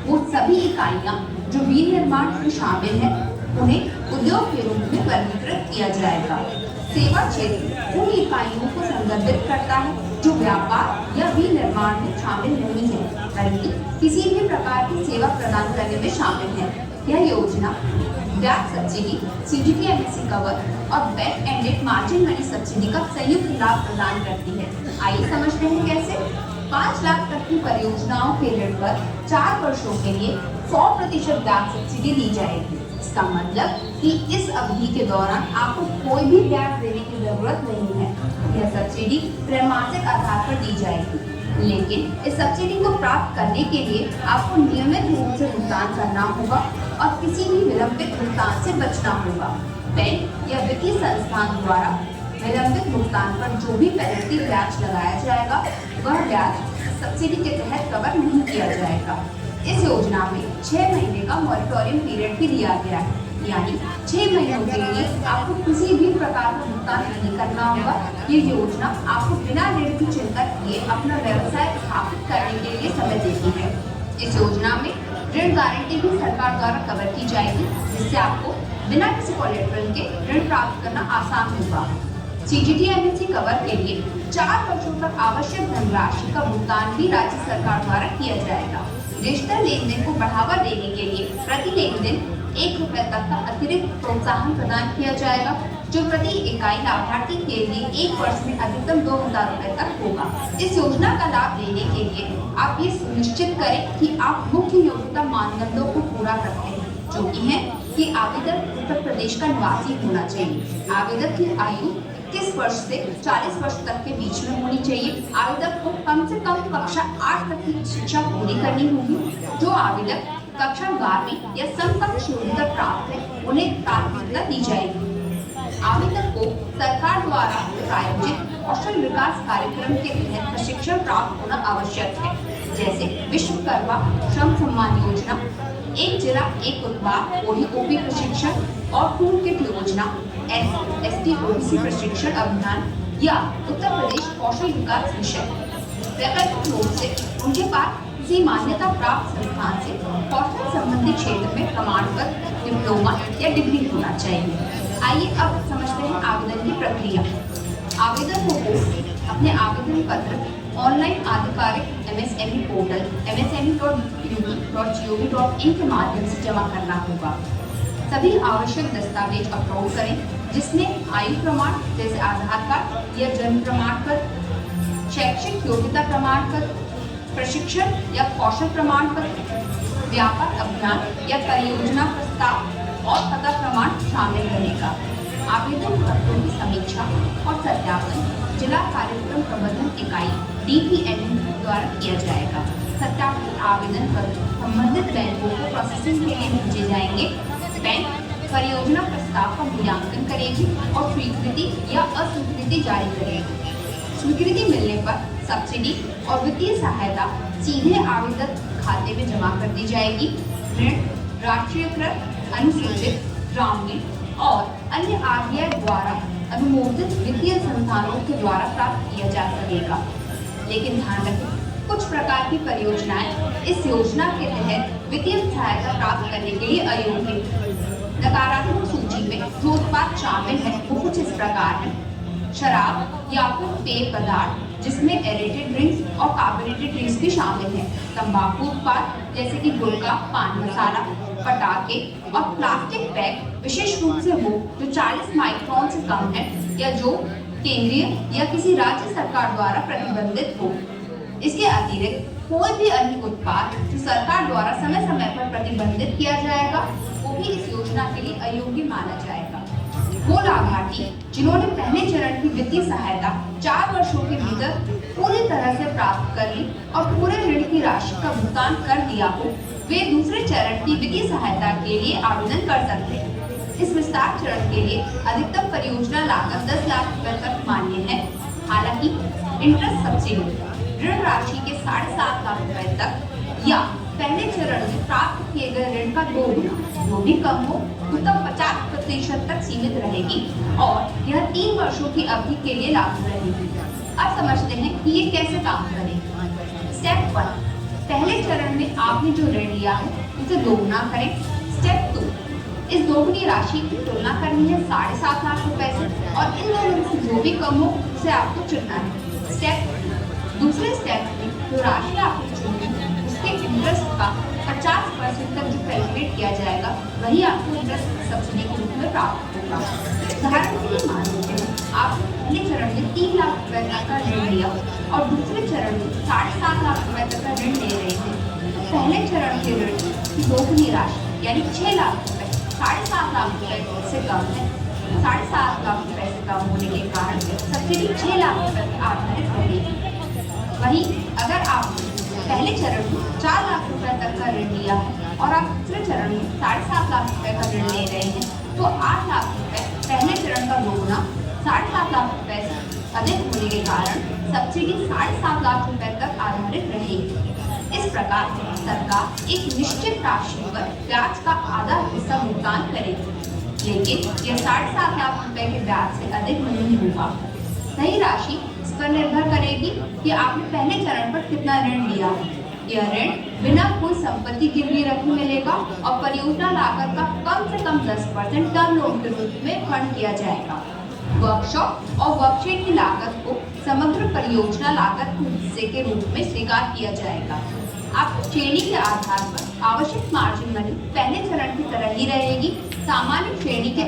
वो सभी इकाइयां जो विनिर्माण में शामिल हैं उन्हें उद्योग के रूप में वर्गीकृत किया जाएगा। सेवा क्षेत्र उन इकाइयों को संदर्भित करता है जो व्यापार या विनिर्माण में शामिल नहीं है बल्कि किसी भी प्रकार की सेवा प्रदान करने में शामिल है। यह योजना ब्याज सब्सिडी, CGT-MSE कवर और back ended margin money subsidy का संयुक्त लाभ प्रदान करती है। आइए समझते हैं कैसे। 5 लाख तक की परियोजनाओं के ऋण पर 4 वर्षों के लिए 100% ब्याज सब्सिडी दी जाएगी। इसका मतलब कि इस अवधि के दौरान आपको कोई भी ब्याज देने की जरूरत नहीं है। यह सब्सिडी त्रैमासिक आधार पर दी जाएगी, लेकिन इस सब्सिडी को प्राप्त करने के लिए आपको नियमित रूप से भुगतान करना होगा और किसी भी विलंबित भुगतान से बचना होगा। बैंक या वित्तीय संस्थान द्वारा विलंबित भुगतान पर जो भी पेनल्टी ब्याज लगाया जाएगा वह ब्याज सब्सिडी के तहत कवर नहीं किया जाएगा। इस योजना में 6 महीने का मॉनिटरिंग पीरियड भी दिया गया है, यानी 6 महीनों के लिए आपको किसी भी प्रकार का भुगतान नहीं करना होगा। ये योजना आपको बिना ऋण की चिंता किए अपना व्यवसाय स्थापित करने के लिए समय देती है। इस योजना में ऋण गारंटी भी सरकार द्वारा कवर की जाएगी, जिससे आपको बिना किसी कोलेटरल के ऋण प्राप्त करना आसान होगा। CGT-MSE कवर के लिए 4 वर्षों तक आवश्यक धनराशि का भुगतान भी राज्य सरकार द्वारा किया जाएगा। डिजिटल लेन देन को बढ़ावा देने के लिए प्रति लेन देन ₹1 तक का अतिरिक्त प्रोत्साहन प्रदान किया जाएगा, जो प्रति इकाई लाभार्थी के लिए 1 वर्ष में अधिकतम ₹2000 तक होगा। इस योजना का लाभ लेने के लिए आप ये सुनिश्चित करें कि आप मुख्य योग्यता मानदंडों को पूरा करते हैं, जो कि है कि आवेदक उत्तर प्रदेश का निवासी होना चाहिए। आवेदक की आयु 21 वर्ष से 40 वर्ष तक के बीच में होनी चाहिए। आवेदक को कम से कम कक्षा 8 तक की शिक्षा पूरी करनी होगी। जो आवेदक कक्षा 12वीं या समकक्ष योग्यता प्राप्त है उन्हें प्राथमिकता दी जाएगी। आवेदक को सरकार द्वारा प्रायोजित कौशल विकास कार्यक्रम के तहत प्रशिक्षण प्राप्त होना आवश्यक है, जैसे विश्वकर्मा श्रम सम्मान योजना, एक जिला एक उत्पाद OP प्रशिक्षण और टूल किट योजना, ST-OBC प्रशिक्षण अभियान या उत्तर प्रदेश कौशल विकास मिशन। वैकल्पिक रूप से उनके पास किसी मान्यता प्राप्त संस्थान से कौशल संबंधी क्षेत्र में प्रमाण पत्र, डिप्लोमा या डिग्री होना चाहिए। आइए अब समझते हैं आवेदन की प्रक्रिया। आवेदकों को अपने आवेदन पत्र ऑनलाइन आधिकारिक MSME पोर्टल msme.ub.gov.in के माध्यम से जमा करना होगा। सभी आवश्यक दस्तावेज अपलोड करें, जिसमें आयु प्रमाण जैसे आधार कार्ड या जन्म प्रमाण पत्र, शैक्षिक योग्यता प्रमाण पत्र, प्रशिक्षण या कौशल प्रमाण पत्र, व्यापक अभियान या परियोजना प्रस्ताव और पता प्रमाण शामिल रहेगा। आवेदन पत्रों की समीक्षा और सत्यापन जिला कार्यक्रम प्रबंधन इकाई DPN द्वारा किया जाएगा। सत्यापित आवेदन पत्र संबंधित बैंकों को प्रोसेसिंग के लिए भेजे जाएंगे। बैंक परियोजना प्रस्ताव का मूल्यांकन करेगी और स्वीकृति या अस्वीकृति जारी करेगी। स्वीकृति मिलने पर सब्सिडी और वित्तीय सहायता सीधे आवेदक खाते में जमा कर दी जाएगी। ऋण राष्ट्रीयकृत, अनुसूचित, ग्रामीण और अन्य RBI द्वारा अनुमोदित वित्तीय संस्थानों के द्वारा प्राप्त किया जा सकेगा। लेकिन ध्यान रखें, कुछ प्रकार की परियोजनाएं इस योजना के तहत वित्तीय सहायता प्राप्त करने के लिए अयोग्य हैं। नकारात्मक सूची में जो उत्पाद शामिल है वो कुछ इस प्रकार है: शराब या फिर पेय पदार्थ जिसमें एरेटेड ड्रिंक्स और कार्बोनेटेड ड्रिंक्स भी शामिल हैं, तंबाकू उत्पाद जैसे कि गुटखा, पान मसाला, पटाखे और प्लास्टिक बैग, विशेष रूप से वो जो 40 माइक्रोन से कम है या जो केंद्रीय या किसी राज्य सरकार द्वारा प्रतिबंधित हो। इसके अतिरिक्त कोई भी अन्य उत्पाद जो सरकार द्वारा समय समय पर प्रतिबंधित किया जाएगा वो भी इस योजना के लिए अयोग्य माना जाएगा। वो लाभार्थी जिन्होंने पहले चरण की वित्तीय सहायता 4 वर्षों के भीतर पूरी तरह से प्राप्त कर ली और पूरे ऋण की राशि का भुगतान कर दिया हो, वे दूसरे चरण की वित्तीय सहायता के लिए आवेदन कर सकते हैं। इस विस्तार चरण के लिए अधिकतम परियोजना लागत 10 लाख रुपए तक मान्य है। हालांकि इंटरेस्ट सब्सिडी ऋण राशि के 7.5 लाख रुपए तक या पहले चरण में प्राप्त किए गए ऋण का 2 गुना, जो भी कम हो तो 50% तक सीमित रहेगी और यह 3 वर्षों की अवधि के लिए लागू रहेगी। अब समझते हैं कि ये कैसे काम करेगा। स्टेप 1, पहले चरण में आपने जो ऋण लिया है उसे दोगुना करें। स्टेप 2, इस दोगुनी राशि की तुलना करनी है 7.5 लाख रुपए से और इन दोनों में से जो भी कम हो उसे आपको चुनना है। दूसरे स्टेप में जो राशि आपने चुनी है उसके इंटरेस्ट का 50% तक जो कैलकुलेट किया जाएगा वही आपको इंटरेस्ट सब्सिडी के रूप में प्राप्त होगा। उदाहरण के लिए मान लीजिए आप पहले चरण में 3 लाख रुपए तक का ऋण लिया और दूसरे चरण में 7.5 लाख रुपए तक का ऋण ले रहे थे। पहले चरण के ऋण की दोगुनी राशि यानी 6 लाख रुपए 7.5 लाख रुपए से कम है। 7.5 लाख रुपए से कम होने के कारण सब्सिडी 6 लाख रुपए पर आधारित रहेगी। वहीं अगर आप पहले चरण में 4 लाख रुपए तक का ऋण लिया है और आप दूसरे चरण में 7.5 लाख रुपए का ऋण ले रहे हैं तो 8 लाख रुपए पहले चरण का दोगुना 7.5 लाख रुपए से अधिक होने के कारण सब्सिडी 7.5 लाख रुपए तक आधारित रहेगी। इस प्रकार सरकार एक निश्चित राशि पर ब्याज का आधा हिस्सा भुगतान करेगी, लेकिन यह 7.5 लाख रुपए के ब्याज से अधिक नहीं होगा। सही राशि इस पर निर्भर करेगी कि आपने पहले चरण पर कितना ऋण लिया है। यह ऋण बिना कोई संपत्ति गिरवी रखे मिलेगा और परियोजना लागत का कम से कम 10% टर्म लोन के रूप में फंड किया जाएगा। वर्कशॉप और वर्कशीट की लागत को समग्र परियोजना लागत के हिस्से के रूप में स्वीकार किया जाएगा। आपकी श्रेणी के आधार पर आवश्यक मार्जिन मनी पहले चरण की तरह ही रहेगी। सामान्य श्रेणी के